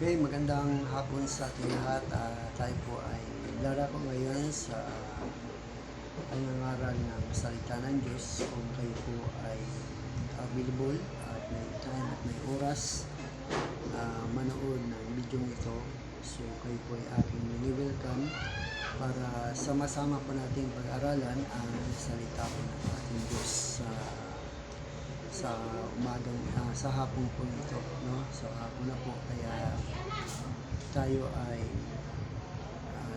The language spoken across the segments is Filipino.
Okay, magandang hapon sa ating lahat. Tayo po ay lalako ngayon sa pangangaral ng salita ng Diyos. Kung kayo po ay available at may time at may oras manood ng video ito, so kayo po ay aking welcome para sama-sama po natin pag-aralan ang salita po ng ating Diyos sa umagang sa hapon po ito, no? So hapon na po, kaya tayo ay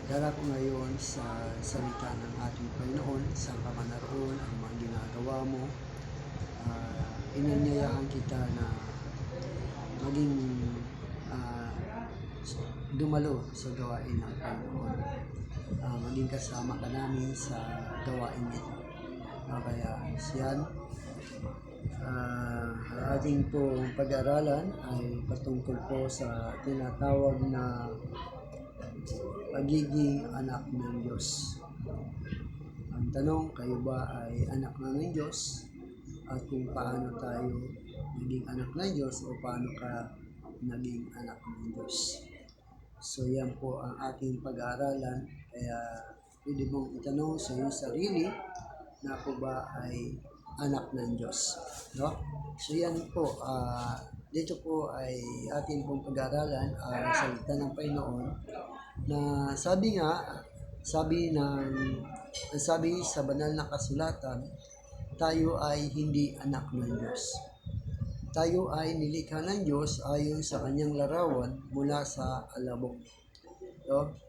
darako ngayon sa salita ng ating Panginoon. Saan ka man naroon, ang mga ginagawa mo, inanyayahan kita na maging dumalo sa gawain ng Panginoon, maging kasama ka namin sa gawain ito. Kaya yan, ating po pag-aralan ay patungkol po sa tinatawag na pagiging anak ng Diyos. Ang tanong, kayo ba ay anak na ng Diyos? At kung paano tayo naging anak ng Diyos o paano ka naging anak ng Diyos. So yan po ang ating pag-aaralan. Kaya pwede mong itanong sa iyong sarili na ako ba ay anak ng Diyos, no? So yan po, dito po ay ating pong pag-aaralan ang salita ng Panginoon na sabi sa banal na kasulatan, tayo ay hindi anak ng Diyos. Tayo ay nilikha ng Diyos ayon sa kanyang larawan mula sa alabok, no?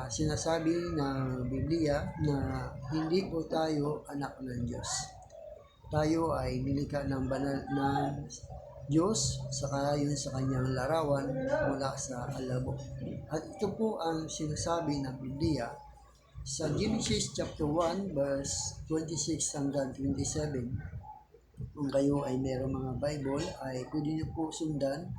Sinasabi ng Biblia na hindi po tayo anak ng Diyos. Tayo ay nilikha ng banal ng Diyos ayon sa kanyang larawan mula sa alabok. At ito po ang sinasabi ng Biblia sa Genesis chapter 1 verse 26 hanggang 27. Kung kayo ay mayroong mga Bible, ay pwede niyo po sundan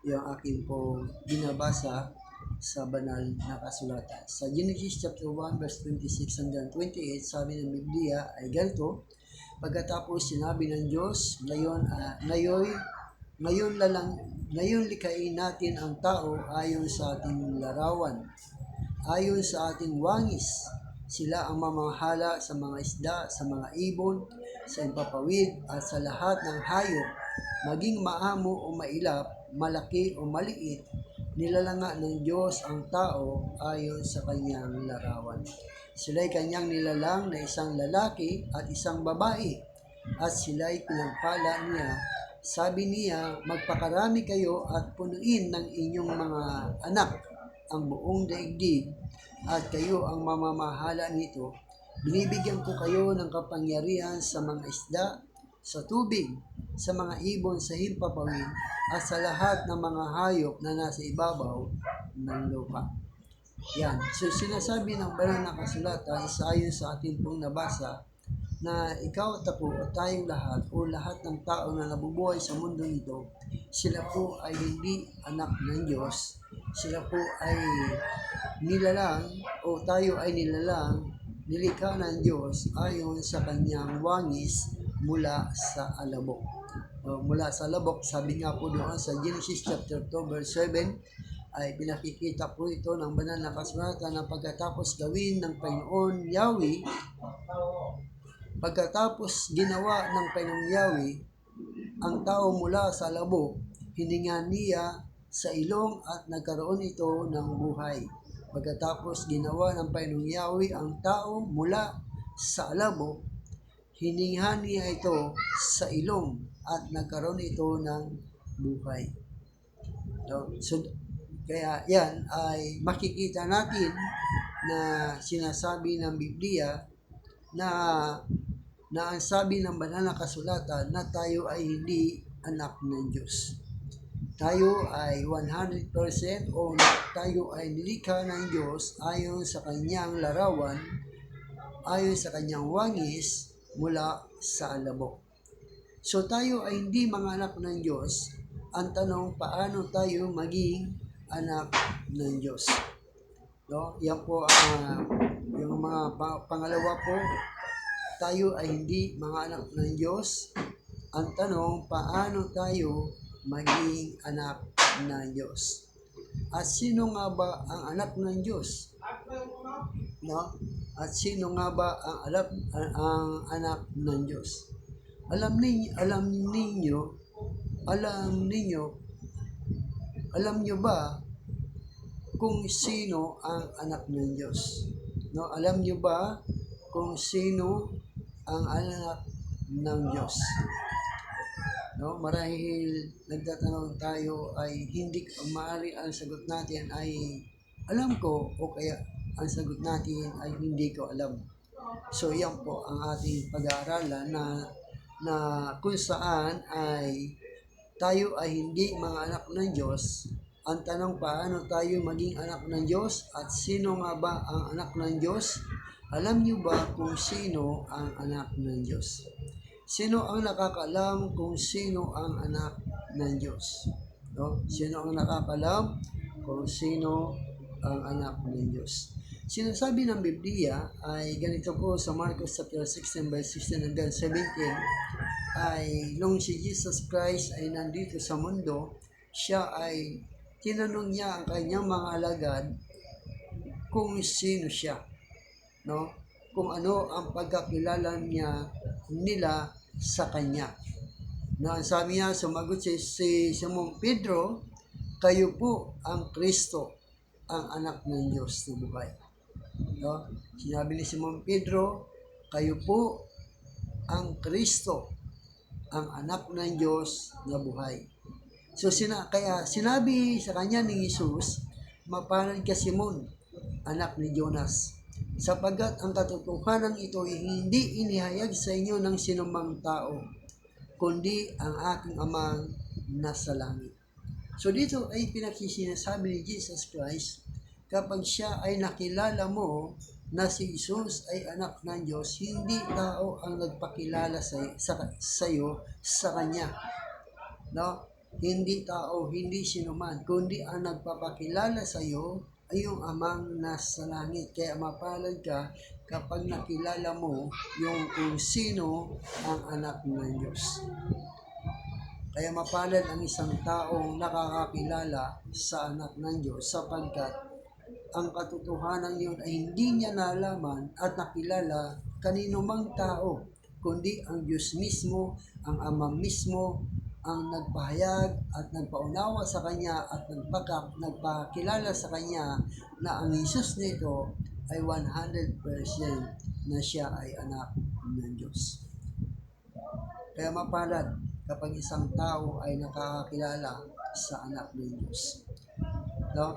yung aking po binabasa sa banal na kasulatan. Sa Genesis chapter 1 verse 26 hanggang 28, sabi ng Biblia ay ganito: pagkatapos sinabi ng Diyos, ngayon likhain natin ang tao ayon sa ating larawan, ayon sa ating wangis. Sila ang mamahala sa mga isda, sa mga ibon, sa impapawid at sa lahat ng hayop, maging maamo o mailap, malaki o maliit. Nilalanga ng Diyos ang tao ayon sa kanyang larawan. Sila'y kanyang nilalang na isang lalaki at isang babae, at sila'y pinagpala niya. Sabi niya, magpakarami kayo at punuin ng inyong mga anak ang buong daigdig, at kayo ang mamamahala nito. Binibigyan ko kayo ng kapangyarihan sa mga isda, sa tubig, sa mga ibon sa himpapawid, at sa lahat ng mga hayop na nasa ibabaw ng lupa. Yan. So sinasabi ng banal na kasulatan, ayon sa ating pong nabasa, na ikaw at ako at tayong lahat o lahat ng tao na nabubuhay sa mundo ito, sila po ay hindi anak ng Diyos. Sila po ay nilalang o tayo ay nilalang, nilikha ng Diyos ayon sa kanyang wangis mula sa alabok. Mula sa alabok, sabi nga po doon sa Genesis chapter 2 verse 7, ay pinakikita po ito ng banal na kasulatan na pagkatapos gawin ng Panginoon Yahweh, pagkatapos ginawa ng Panginoon Yahweh ang tao mula sa alabok, hininga niya sa ilong at nagkaroon ito ng buhay. Pagkatapos ginawa ng Panginoon Yahweh ang tao mula sa alabok, hininga niya ito sa ilong at nagkaroon ito ng buhay. So, kaya yan ay makikita natin na sinasabi ng Biblia na ang sabi ng banal na kasulatan na tayo ay hindi anak ng Diyos. Tayo ay 100% o tayo ay nilikha ng Diyos ayon sa kanyang larawan, ayon sa kanyang wangis mula sa alabok. So tayo ay hindi mga anak ng Diyos. Ang tanong, paano tayo maging anak ng Diyos? No? Yan po yung mga pangalawa po, tayo ay hindi mga anak ng Diyos. Ang tanong, paano tayo maging anak ng Diyos. At sino nga ba ang anak ng Diyos? No? At sino nga ba ang anak ng Diyos? Alam niyo ba kung sino ang anak ng Diyos? No, alam niyo ba kung sino ang anak ng Diyos? No, marahil nagtatanong tayo ay hindi maaari ang sagot natin ay alam ko o kaya ang sagot natin ay hindi ko alam. So yan po ang ating pag-aaralan na kung saan ay tayo ay hindi mga anak ng Diyos. Ang tanong, paano tayo maging anak ng Diyos at sino nga ba ang anak ng Diyos? Alam niyo ba kung sino ang anak ng Diyos? Sino ang nakakaalam kung sino ang anak ng Diyos? No? Sino ang nakakaalam kung sino ang anak ng Diyos? Sinasabi ng Biblia ay ganito po sa Marcos chapter 16 verse 16 hanggang 17 ay nung si Jesus Christ ay nandito sa mundo, siya ay tinanong niya ang kanyang mga alagad kung sino siya, no? Kung ano ang pagkakilala nila sa kanya. Na sabi niya, sumagot si Simon Pedro, kayo po ang Kristo, ang anak ng Diyos na buhay. No? Sinabi ni Simon Pedro, kayo po ang Kristo, ang anak ng Diyos na buhay. So kaya sinabi sa kanya ni Jesus, mapalad ka Simon, anak ni Jonas, sapagkat ang katotohanan ito ay hindi inihayag sa inyo ng sinumang tao, kundi ang aking amang nasa langit. So dito ay pinagsinasabi ni Jesus Christ, kapag siya ay nakilala mo na si Jesus ay anak ng Diyos, hindi tao ang nagpakilala sa iyo sa Kanya. No? Hindi tao, hindi sinuman, kundi ang nagpapakilala sa iyo ay yung amang nasa langit. Kaya mapalad ka kapag nakilala mo yung kung sino ang anak ng Diyos. Kaya mapalad ang isang taong nakakakilala sa anak ng Diyos sapagkat ang katotohanan yun ay hindi niya nalaman at nakilala kanino mang tao, kundi ang Diyos mismo, ang Ama mismo, ang nagpahayag at nagpaunawa sa Kanya at nagpakilala sa Kanya na ang Jesus nito ay 100% na siya ay anak ng Diyos. Kaya mapalad kapag isang tao ay nakakakilala sa anak ng Diyos. No?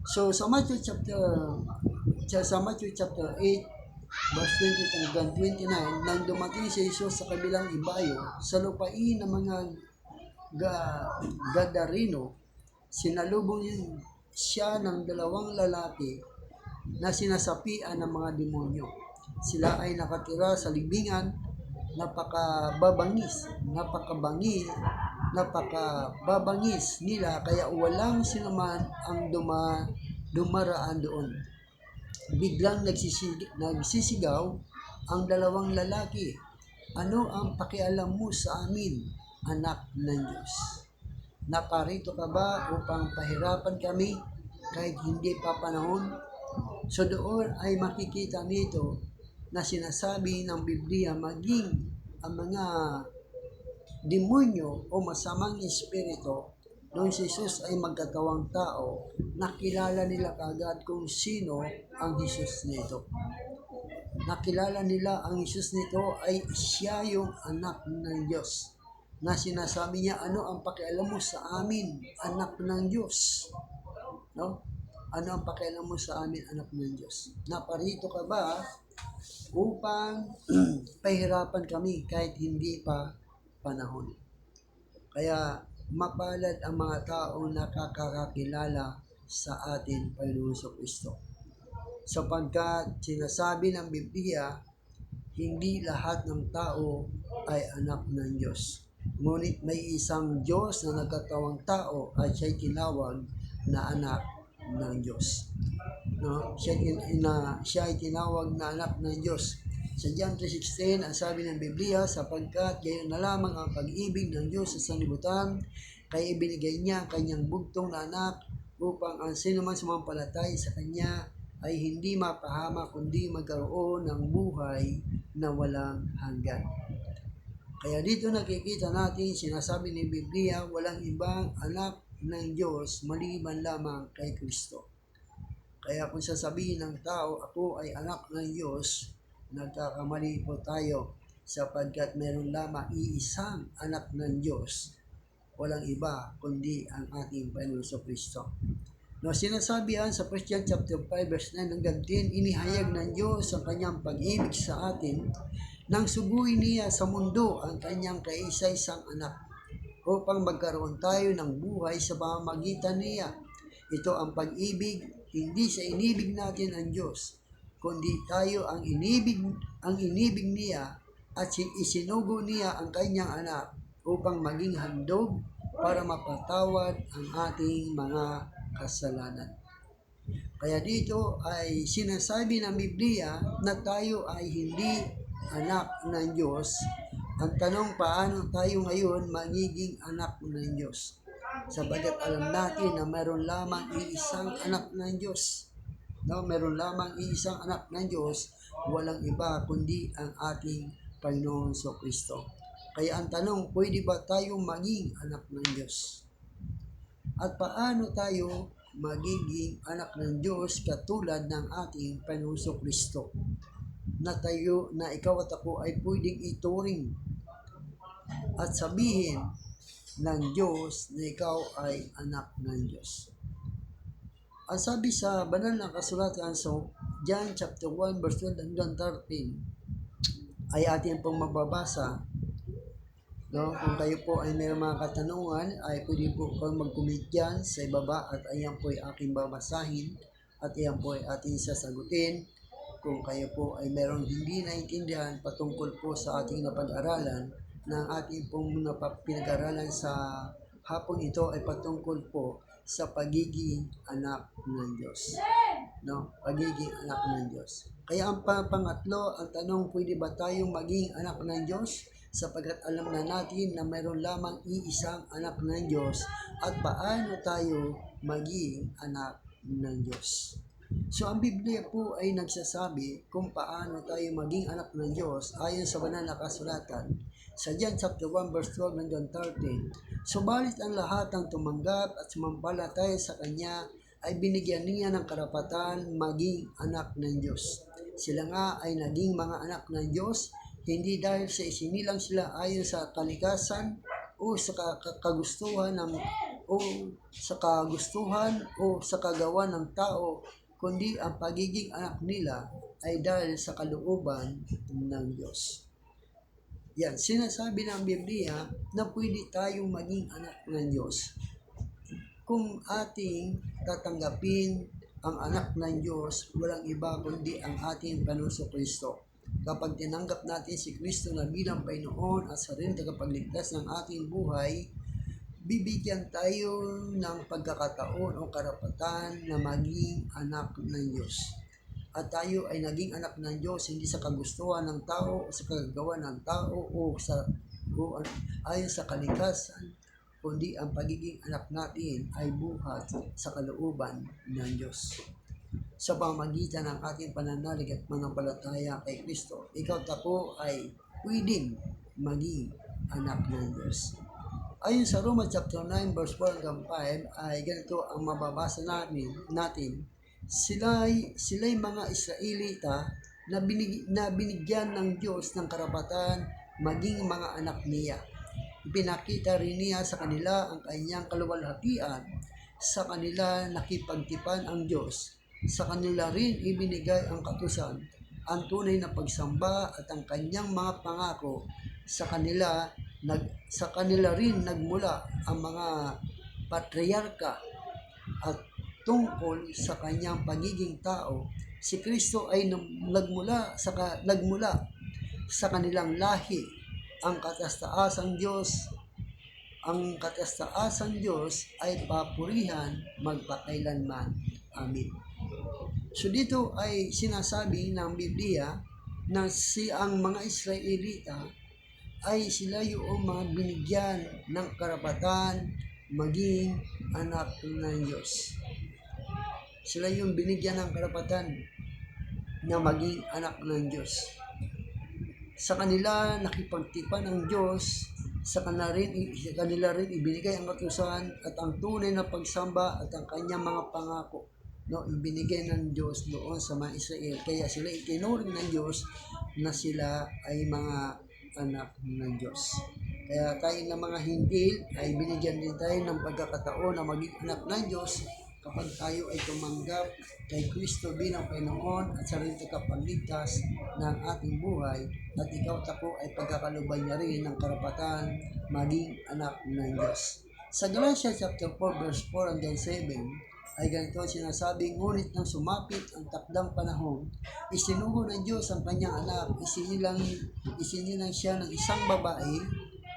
So sa Matthew chapter 8 verse 20 hanggang 29, nang dumating si Jesus sa kabilang ibayo sa lupain ng mga Gadareno, sinalubong siya ng dalawang lalaki na sinasapian ng mga demonyo. Sila ay nakatira sa libingan, napakababangis nila, kaya walang sinuman ang dumaraan doon. Biglang nagsisigaw ang dalawang lalaki, ano ang pakialam mo sa amin, anak ng Diyos? Naparito ka ba upang pahirapan kami kahit hindi pa panahon? So doon ay makikita nito na sinasabi ng Biblia maging ang mga demonyo o masamang espiritu nung si Jesus ay magkatawang tao, nakilala nila kagad kung sino ang Jesus nito. Nakilala nila ang Jesus nito ay siya yung anak ng Diyos. Na sinasabi niya, ano ang pakialam mo sa amin, anak ng Diyos? No? Ano ang pakialam mo sa amin, anak ng Diyos? Naparito ka ba upang pahirapan kami kahit hindi pa panahon? Kaya mapalad ang mga taong nakakakilala sa atin, Panginoon Kristo. Sapagkat sinasabi ng Biblia, hindi lahat ng tao ay anak ng Diyos. Ngunit may isang Diyos na nagkatawang tao at siya'y tinawag na anak ng Diyos. No? Siya ay tinawag na anak ng Diyos. Sa John 3:16, ang sabi ng Biblia, sapagkat gayon na lamang ang pag-ibig ng Diyos sa sanlibutan, kaya ibinigay niya ang kanyang bugtong na anak upang ang sinuman sumampalatay sa kanya ay hindi mapahama kundi magkaroon ng buhay na walang hanggan. Kaya dito nakikita natin, sinasabi ni Biblia, walang ibang anak ng Diyos maliban lamang kay Kristo. Kaya kung sasabihin ng tao, ako ay anak ng Diyos, nagkakamali po tayo sapagkat meron lamang iisang anak ng Diyos, walang iba kundi ang ating Panginoon Kristo. No, sinasabihan sa 1 John chapter 5 verse 9 hanggang 10, inihayag ng Diyos ang kanyang pag-ibig sa atin nang suguin niya sa mundo ang kanyang kaisa-isang anak upang magkaroon tayo ng buhay sa pamamagitan niya. Ito ang pag-ibig, hindi sa inibig natin ang Diyos, kundi tayo ang inibig niya at isinugo niya ang kanyang anak upang maging handog para mapatawad ang ating mga kasalanan. Kaya dito ay sinasabi ng Biblia na tayo ay hindi anak ng Diyos. Ang tanong, paano tayo ngayon magiging anak ng Diyos? Sabagat alam natin na meron lamang iisang anak ng Diyos. No, meron lamang iisang anak ng Diyos, walang iba kundi ang ating Panginoon Kristo. Kaya ang tanong, pwede ba tayo maging anak ng Diyos? At paano tayo magiging anak ng Diyos katulad ng ating Panginoon Kristo? Na ikaw at ako ay pwedeng ituring at sabihin ng Diyos na ikaw ay anak ng Diyos. Ang sabi sa banal na kasulatan sa John chapter 1 verse 12 hanggang 13 ay atin pong mababasa. No? Kung kayo po ay may mga katanungan, ay pwede po kang mag-comment dyan sa ibaba at ayan po ay aking babasahin at ayan po ay ating sasagutin. Kung kayo po ay merong hindi naintindihan patungkol po sa ating napag-aralan, na ang ating pong pinag-aralan sa hapon ito ay patungkol po sa pagiging anak ng Diyos. No? Pagiging anak ng Diyos. Kaya ang pangatlo, ang tanong, pwede ba tayong maging anak ng Diyos? Sapagkat alam na natin na mayroon lamang iisang anak ng Diyos at paano tayo maging anak ng Diyos. So ang Biblia po ay nagsasabi kung paano tayo maging anak ng Diyos ayon sa banal na kasulatan sa John chapter 1 verse 12 hanggang 13. Subalit ang lahat ng tumanggap at sumampalataya sa Kanya ay binigyan niya ng karapatan maging anak ng Diyos. Sila nga ay naging mga anak ng Diyos, hindi dahil sa isinilang sila ayon sa kalikasan o sa kagustuhan o sa kagawa ng tao, kundi ang pagiging anak nila ay dahil sa kalooban ng Diyos. Yan, sinasabi ng Biblia na pwede tayong maging anak ng Diyos kung ating tatanggapin ang anak ng Diyos, walang iba kundi ang ating Panginoon Kristo. Kapag tinanggap natin si Kristo na bilang Panginoon at sa rin tagapagligtas ng ating buhay, bibigyan tayo ng pagkakataon o karapatan na maging anak ng Diyos. At tayo ay naging anak ng Diyos hindi sa kagustuhan ng tao o sa kagagawa ng tao o ayon sa kalikasan, kundi ang pagiging anak natin ay buhat sa kalooban ng Diyos. Sa pamamagitan ng ating pananalig at manampalataya kay Kristo, ikaw at ako ay pwedeng maging anak ng Diyos. Ayon sa Romans chapter 9 verse 4 hanggang 5 ay ganito ang mababasa natin. Sila'y mga Israelita na binigyan ng Diyos ng karapatan maging mga anak niya. Ipinakita rin niya sa kanila ang kanyang kaluwalhatian. Sa kanila nakipagtipan ang Diyos. Sa kanila rin ibinigay ang katusan, ang tunay na pagsamba at ang kanyang mga pangako. Sa kanila rin nagmula ang mga patriarka at tungkol sa kanyang pagiging tao, si Kristo ay nagmula sa kanilang lahi. Ang kataas-taasang Diyos ay papurihan magpakailanman. Amen. So dito ay sinasabi ng Biblia na ang mga Israelita ay sila yung mga binigyan ng karapatan maging anak ng Diyos. Sila yung binigyan ng karapatan na maging anak ng Diyos. Sa kanila nakipagtipan ng Diyos, sa kanila rin ibinigay ang katusan at ang tunay na pagsamba at ang kanyang mga pangako. No, ibinigay ng Diyos doon sa mga Israel. Kaya sila itinuring ng Diyos na sila ay mga anak ng Diyos. Kaya tayo ng mga Hintil ay binigyan din tayo ng pagkakataon na maging anak ng Diyos kapag tayo ay tumanggap kay Kristo bilang Panginoon at sarili tagapagligtas ng ating buhay, at ikaw at ako ay pagkakalubay niya rin ng karapatan maging anak ng Diyos. Sa Galatians chapter 4 verse 4 hanggang 7 ay ganito ang sinasabi, ngunit nang sumapit ang takdang panahon, isinugo ng Diyos ang kanyang anak, isinilang siya ng isang babae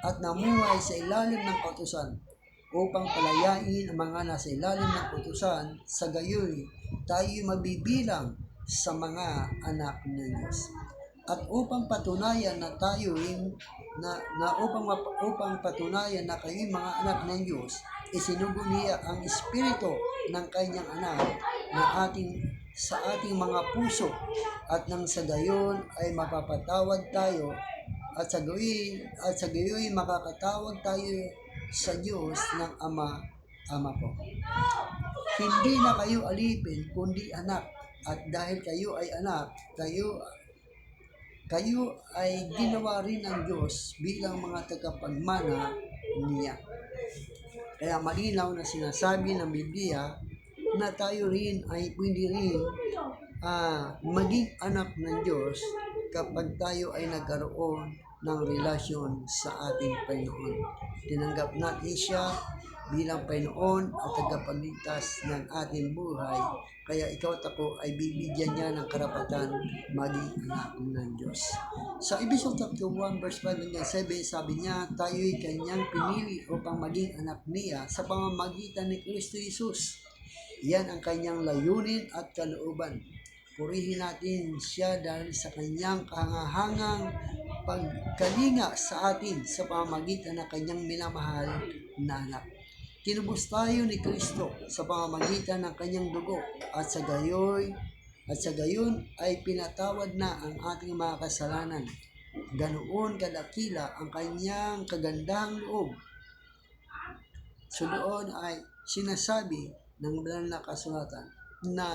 at namuhay sa ilalim ng kautusan upang palayain ang mga nasa ilalim ng kautusan, sa gayoy tayo mabibilang sa mga anak ng Diyos. At upang patunayan na tayo upang patunayan na kayo mga anak ng Diyos, isinugo niya ang espiritu ng kanyang anak sa ating mga puso, at nang sa gayon ay mapapatawad tayo at sa gayoy makakatawag tayo sa Diyos ng Ama ko. Hindi na kayo alipin kundi anak, at dahil kayo ay anak, kayo ay ginawa rin ng Diyos bilang mga tagapagmana niya. Kaya malinaw na sinasabi ng Biblia na tayo rin ay pwede rin maging anak ng Diyos kapag tayo ay nagkaroon ng relasyon sa ating Panginoon. Tinanggap natin siya bilang Panginoon at tagapagligtas ng ating buhay, kaya ikaw at ako ay bibigyan niya ng karapatan maging anak ng Diyos. Sa Ephesians chapter 1 verse 5 hanggang 7, sabi niya, tayo'y kanyang pinili upang maging anak niya sa pamamagitan ni Kristo Jesus. Yan ang kanyang layunin at kalooban. Purihin natin siya dahil sa kanyang kahangahangang pagkalinga sa atin sa pamamagitan ng kanyang minamahal na anak. Tinubos tayo ni Kristo sa pamamagitan ng kanyang dugo, at sa gayon ay pinatawad na ang ating mga kasalanan. Ganoon kadakila ang kanyang kagandahang loob. So doon ay sinasabi ng banal na kasulatan na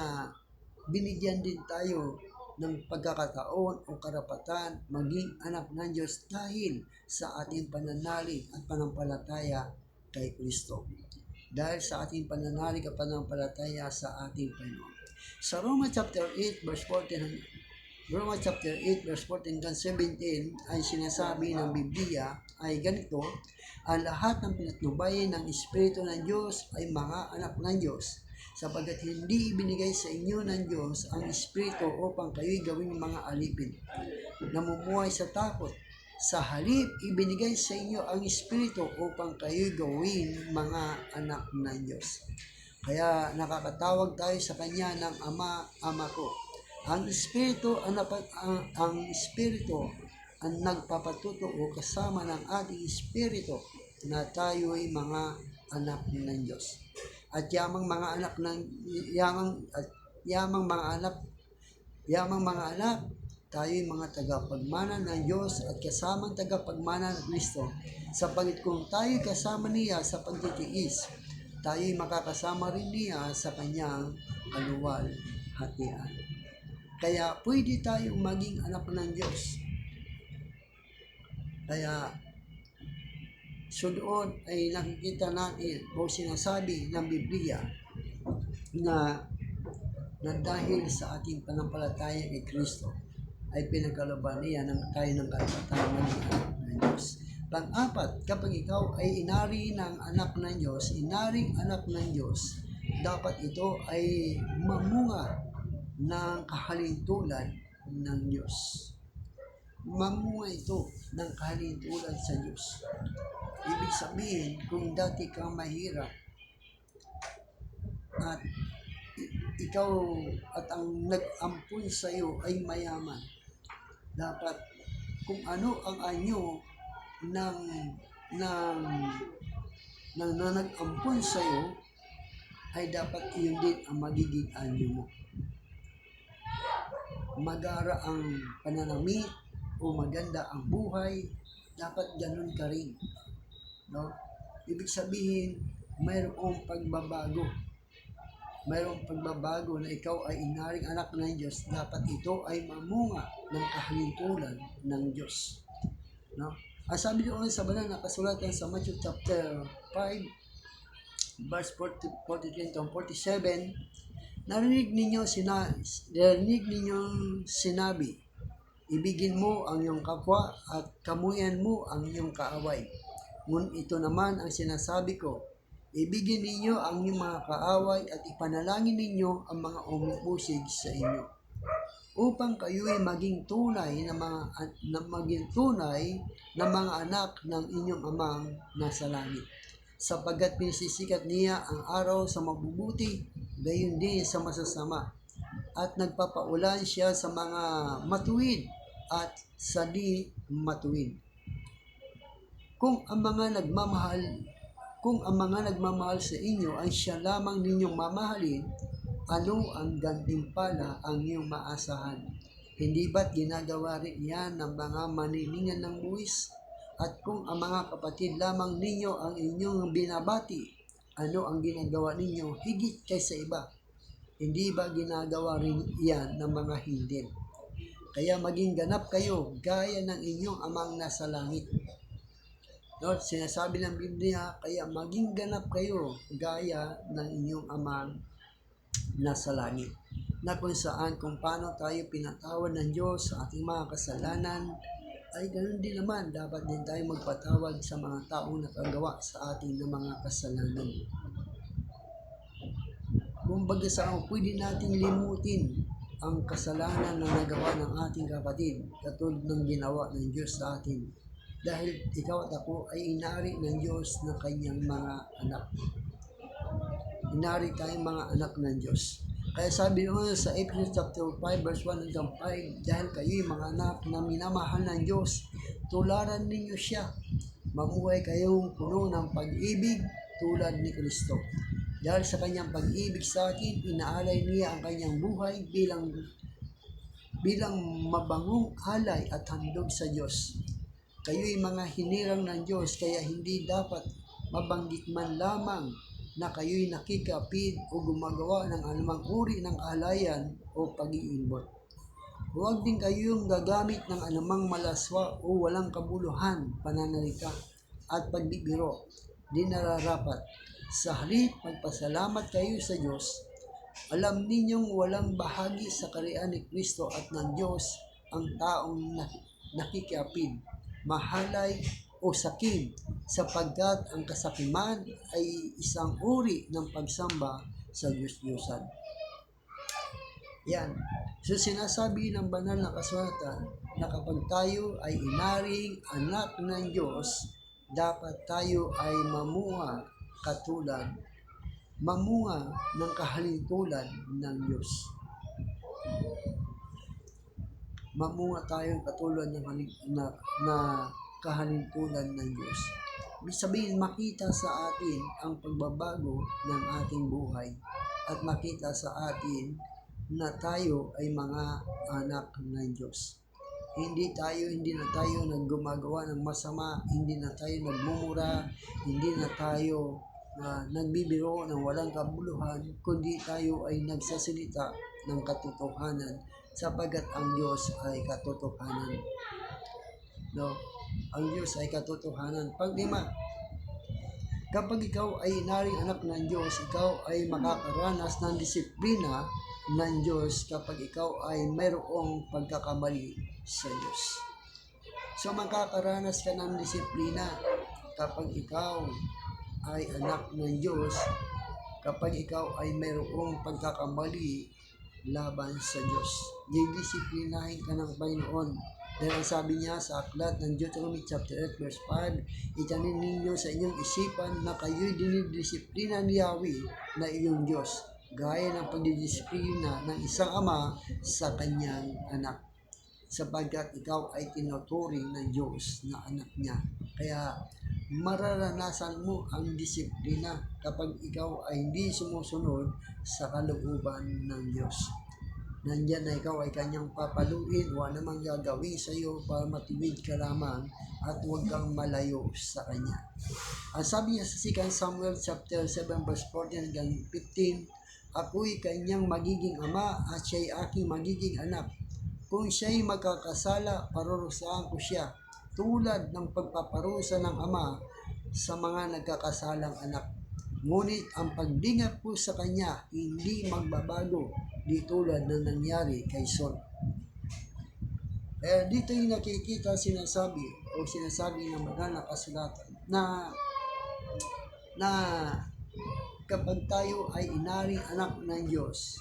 binigyan din tayo ng pagkakataon o karapatan maging anak ng Diyos dahil sa ating pananalig at panampalataya kay Kristo. Dahil sa ating pananalig at panampalataya sa ating Panginoon. Sa Romans chapter 8 verse 14 hanggang 17 ay sinasabi ng Biblia ay ganito, ang lahat ng pinatnubayan ng Espiritu ng Diyos ay mga anak ng Diyos, sapagkat hindi ibinigay sa inyo ng Diyos ang Espiritu upang kayo'y gawing mga alipin, namumuhay sa takot. Sa halip, ibinigay sa inyo ang Espiritu upang kayo'y gawing mga anak ng Diyos. Kaya nakakatawag tayo sa Kanya ng Ama ko. Ang Espiritu ang nagpapatutuo kasama ng ating Espiritu na tayo'y mga anak ng Diyos. At yamang mga anak, tayo'y mga tagapagmana ng Diyos at kasamang tagapagmana ng Kristo, sapagkat kung tayo'y kasama niya sa pagtitiis, tayo'y makakasama rin niya sa kanyang kaluwalhatian. Kaya pwede tayong maging anak ng Diyos. Kaya so doon ay nakikita natin o sinasabi ng Biblia na dahil sa ating panampalataya kay Kristo ay pinagkalooban niya tayo ng karapatan maging anak ng Diyos. Pang-apat, kapag ikaw ay inaring anak ng Diyos, dapat ito ay mamunga ng kahalintulad ng Diyos. Mamunga ito ng kahalintulad sa Diyos. Ibig sabihin, kung dati kang mahirap at ikaw at ang nag-ampun sa iyo ay mayaman, dapat kung ano ang anyo ng ng nanag-ampon sa iyo, ay dapat iyon din ang magiging anyo mo. Magara ang pananamit o maganda ang buhay, dapat ganun ka rin. No? Ibig sabihin, mayroong pagbabago. Mayroong pagbabago na ikaw ay inaring anak ng Diyos, dapat ito ay mamunga ng kahalintulan ng Diyos. No? Ang sabi doon sa banal na kasulatan sa Matthew chapter 5, verse 43 to 47, narinig ninyong sinabi, ibigin mo ang iyong kapwa at kamuyan mo ang iyong kaaway. Ngunit ito naman ang sinasabi ko, ibigin ninyo ang iyong mga kaaway at ipanalangin ninyo ang mga umubusig sa inyo, upang kayo'y maging tunay na mga anak ng inyong amang nasa langit. Sapagkat pinisisikat niya ang araw sa mabubuti, gayon din sa masasama, at nagpapaulan siya sa mga matuwid at sa di matuwid. Kung ang mga nagmamahal sa inyo ay siya lamang ninyong mamahalin, ano ang gantimpala ang iyong maasahan? Hindi ba't ginagawa rin yan ng mga maniningan ng buwis? At kung ang mga kapatid lamang ninyo ang inyong binabati, ano ang ginagawa ninyo higit kaysa iba? Hindi ba ginagawa rin iyan ng mga hindi? Kaya maging ganap kayo gaya ng inyong amang nasa langit. No, sinasabi ng Biblia, kaya maging ganap kayo gaya ng inyong amang nasa langit. Na kung saan, kung paano tayo pinatawad ng Diyos sa ating mga kasalanan, ay ganoon din naman, dapat din tayo magpatawad sa mga taong nakagawa sa ating ng mga kasalanan. Kumbaga saan, pwede nating limutin ang kasalanan na nagawa ng ating kapatid, katulad ng ginawa ng Diyos sa atin. Dahil ikaw at ako ay inari ng Diyos na kanyang mga anak. Inari tayong mga anak ng Diyos. Kaya sabi naman sa Ephesians chapter 5 verse 1 hanggang 5, dahil kayo'y mga anak na minamahal ng Diyos, tularan ninyo siya. Mamuhay kayong puno ng pag-ibig tulad ni Kristo. Dahil sa kanyang pag-ibig sa atin, inaalay niya ang kanyang buhay bilang mabangong alay at handog sa Diyos. Kayo'y mga hinirang ng Diyos, kaya hindi dapat mabanggit man lamang na kayo'y nakikapid o gumagawa ng anumang uri ng kaalayan o pag-iimbot. Huwag din kayong gagamit ng anumang malaswa o walang kabuluhan, pananalita at pagbibiro, di nararapat. Sa halip, magpasalamat kayo sa Diyos. Alam ninyong walang bahagi sa kaharian ni Kristo at ng Diyos ang taong nakikiapid, mahalay o sakim, sapagkat ang kasakiman ay isang uri ng pagsamba sa Diyos-Diyosan. Yan. So sinasabi ng banal na kasulatan na kapag tayo ay inaring anak ng Diyos, dapat tayo ay mamunga ng kahalintulad ng Diyos. Mamunga tayo katulad ng kahalintulan ng Diyos. Ibig sabihin, makita sa atin ang pagbabago ng ating buhay at makita sa atin na tayo ay mga anak ng Diyos. Hindi na tayo naggumagawa ng masama, hindi na tayo nagmumura, hindi na tayo nagbibiro ng walang kabuluhan, kundi tayo ay nagsasalita ng katotohanan sapagkat ang Diyos ay katotohanan. No? Ang Diyos ay katotohanan. Pang-5, kapag ikaw ay inaring anak ng Diyos, ikaw ay makakaranas ng disiplina ng Diyos kapag ikaw ay mayroong pagkakamali sa Diyos. So makakaranas ka ng disiplina kapag ikaw ay anak ng Diyos, kapag ikaw ay mayroong pagkakamali laban sa Diyos. Didisiplinahin ka ng Panginoon. Dahil sabi niya sa aklat ng Deuteronomy chapter 8 verse 5, itanin ninyo sa inyong isipan na kayo'y dinidisiplina ni Yahweh na iyong Diyos, gaya ng pagdidisiplina ng isang ama sa kanyang anak, sapagkat ikaw ay tinuturing ng Diyos na anak niya. Kaya mararanasan mo ang disiplina kapag ikaw ay hindi sumusunod sa kalooban ng Diyos. Nandyan na ikaw ay kanyang papaluin, wala namang gagawin sa iyo para matuwid ka lamang at huwag kang malayo sa kanya. Ang sabi niya sa 2 Samuel chapter 7 verse 14 hanggang 15, ako'y kanyang magiging ama at siya'y aking magiging anak. Kung siya'y magkakasala, parurusahan ko siya, tulad ng pagpaparusa ng ama sa mga nagkakasalang anak. Ngunit ang pagdingat ko sa kanya hindi magbabago, di tulad ng nangyari kay Saul. Dito yung nakikita sinasabi ng banal na kasulatan na kapag tayo ay inaring anak ng Diyos,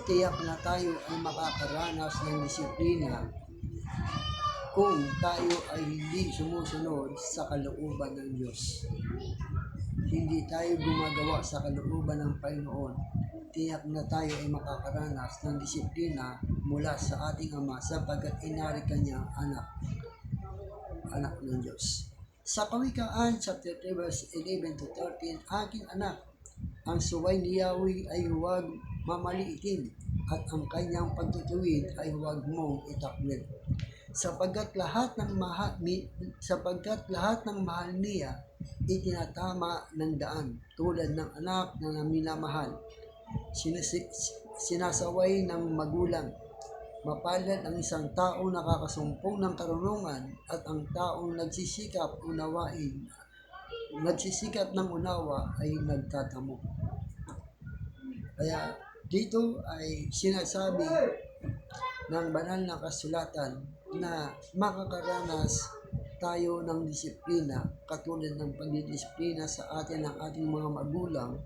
tiyak na tayo ay makakaranas ng disiplina kung tayo ay hindi sumusunod sa kalooban ng Diyos. Hindi tayo gumagawa sa kalooban ng Panginoon, tiyak na tayo ay makakaranas ng disiplina mula sa ating Ama sapagkat inari kanya anak ng Diyos. Sa Kawikaan chapter 3 verse 11 to 13, aking anak, ang suway ni Yahweh ay huwag mamaliitin at ang kanyang pagtutuwid ay huwag mong itakwil. Sapagkat lahat ng mahal niya itinatama ng daan tulad ng anak na minamahal. Sinasaway ng magulang. Mapalad ang isang taong nakakasumpong ng karunungan at ang taong nagsisikap ng unawa ay nagtatamo. Kaya dito ay sinasabi ng banal na kasulatan na makakaranas tayo ng disiplina katulad ng pagdidisiplina sa atin ng ating mga magulang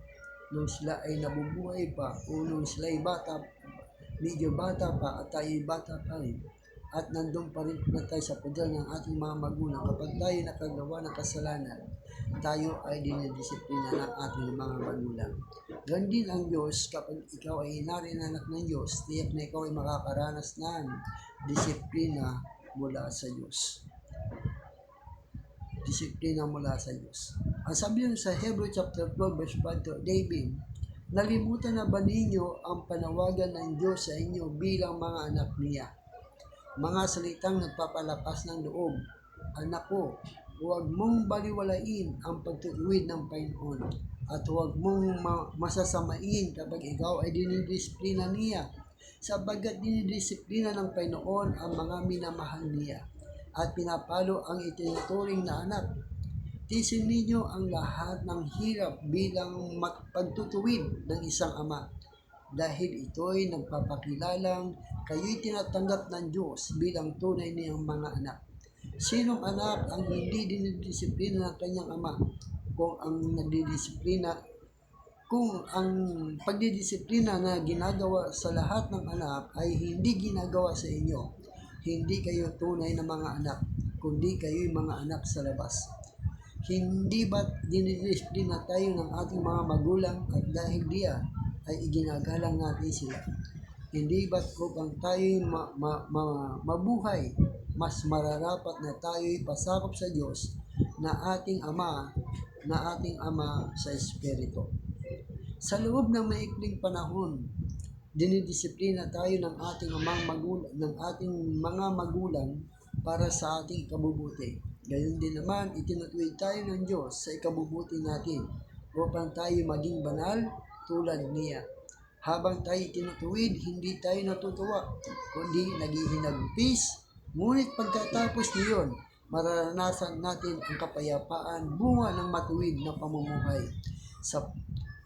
nung sila ay nabubuhay pa o nung sila ay medyo bata pa at tayo ay bata pa rin at nandun pa rin na tayo sa poder ng ating mga magulang. Kapag tayo nakagawa ng kasalanan, tayo ay dinidisiplina ng ating mga magulang. Ganun din ang Diyos, kapag ikaw ay inari na anak ng Diyos, tiyak na ikaw ay makakaranas ng disiplina mula sa Diyos. Disiplina mula sa Diyos. Ang sabi nyo sa Hebrew chapter 12 verse 5 to David, nalimutan na ba ninyo ang panawagan ng Diyos sa inyo bilang mga anak niya? Mga salitang nagpapalakas ng loob, anak ko, huwag mong baliwalain ang pagtutuwid ng Panginoon at huwag mong masasamain kapag ikaw ay dinidisiplina niya, sapagkat dinidisiplina ng Panginoon ang mga minamahal niya at pinapalo ang itinuturing na anak. Tiisin ninyo ang lahat ng hirap bilang pagtutuwid ng isang ama, dahil ito'y nagpapakilalang kayo'y tinatanggap ng Diyos bilang tunay niyang mga anak. Sinong anak ang hindi dinidisiplina ng kanyang ama? Kung ang pagdidisiplina na ginagawa sa lahat ng anak ay hindi ginagawa sa inyo, hindi kayo tunay na mga anak, kundi kayo'y mga anak sa labas. Hindi ba't dinidisiplina tayo ng ating mga magulang at dahil diyan ay iginagalang natin sila? Hindi ba't upang tayo'y mabuhay, mas mararapat na tayo'y pasakop sa Diyos na ating Ama sa Espiritu. Sa loob ng maikling panahon, dinidisiplina tayo ng ating mga magulang para sa ating ikabubuti. Gayon din naman, itinutuwid tayo ng Diyos sa ikabubuti natin upang tayo maging banal tulad niya. Habang tayo tinutuwid, hindi tayo natutuwa, kundi naghihinagpis. Ngunit pagkatapos niyon, mararanasan natin ang kapayapaan, bunga ng matuwid na pamumuhay. Sa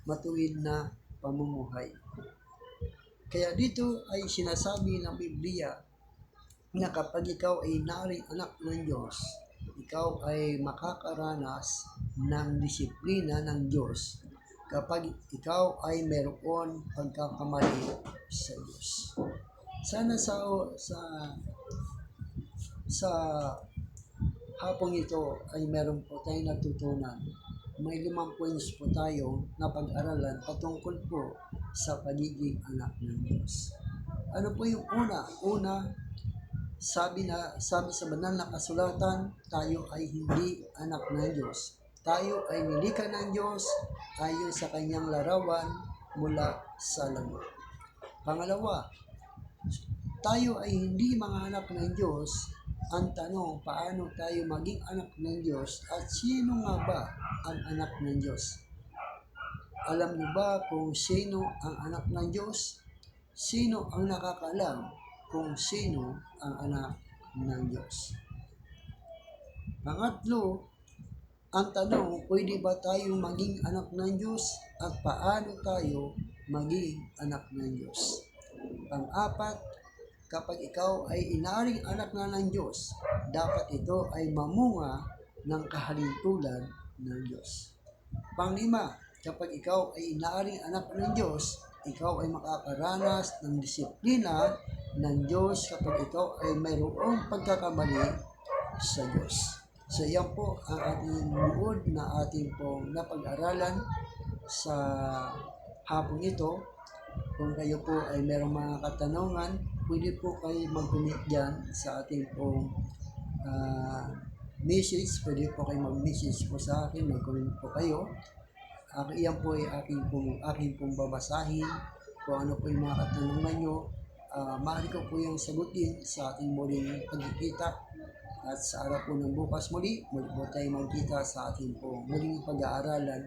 matuwid na pamumuhay. Kaya dito ay sinasabi ng Biblia na kapag ikaw ay naring anak ng Diyos, ikaw ay makakaranas ng disiplina ng Diyos kapag ikaw ay mayroon pagkakamali sa Diyos. Sana sa hapong ito ay meron po tayong natutunan. May 5 points po tayo na pag-aralan patungkol po sa pagiging anak ng Diyos. Ano po yung una? Una, sabi sa banal na kasulatan, tayo ay hindi anak ng Diyos. Tayo ay nilikha ng Diyos ayon sa kanyang larawan mula sa langit. Pangalawa, tayo ay hindi mga anak ng Diyos. Ang tanong, paano tayo maging anak ng Diyos at sino nga ba ang anak ng Diyos? Alam niyo ba kung sino ang anak ng Diyos? Sino ang nakakaalam kung sino ang anak ng Diyos? Pangatlo, ang tanong, pwede ba tayo maging anak ng Diyos at paano tayo maging anak ng Diyos? Pang-apat, kapag ikaw ay inaring anak na ng Diyos, dapat ito ay mamunga ng kahalintulad ng Diyos. Pang-lima, kapag ikaw ay inaaring anak ng Diyos, ikaw ay makakaranas ng disiplina ng Diyos kapag ikaw ay mayroong pagkakamali sa Diyos. So yan po ang ating buod na ating pong napag-aralan sa hapong ito. Kung kayo po ay mayroong mga katanungan, pwede po kayo mag-comment dyan sa ating pong message. Pwede po kayo mag-message po sa akin, mag-comment po kayo. Iyan po ay aking pong babasahin kung ano po yung mga katanungan nyo. Maaari ko po yung sagutin sa ating muling pagkikita. At sa araw po ng bukas muli po tayo magkita sa ating po muling pag-aaralan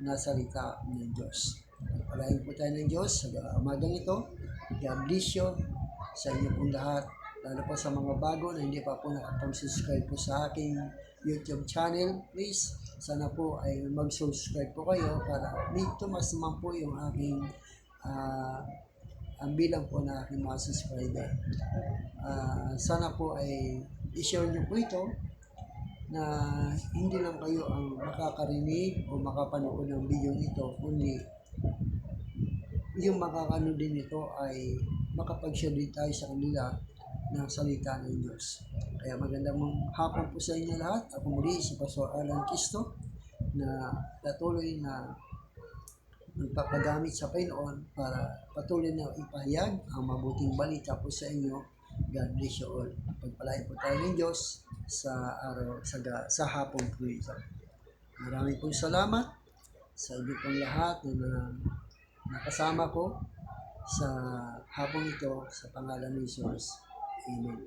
na salita ng Diyos. Pagpalain po tayo ng Diyos sa umagang ito. God bless you sa inyo pong lahat. Lalo po sa mga bago na hindi pa po nakapag-subscribe po sa aking YouTube channel. Please, sana po ay mag-subscribe po kayo para tumas naman po yung aking ang bilang po na aking mga subscriber. Sana po ay i-share nyo po ito na hindi lang kayo ang makakarinig o makapanood ng video ito, kundi yung makakano din ito ay makapag-share din tayo sa kanila ng salita ng Diyos. Kaya magandang hapon po sa inyo lahat. Ako muli si Pastor Alan Kisto na patuloy na magpapagamit sa Panginoon para patuloy na ipahayag ang mabuting balita po sa inyo. God bless you all. Pagpalain po tayo ng Diyos sa araw, sa hapon po ito. Maraming pong salamat sa inyo pong lahat na nakasama ko sa hapon ito sa pangalan ni Jesus. Amen.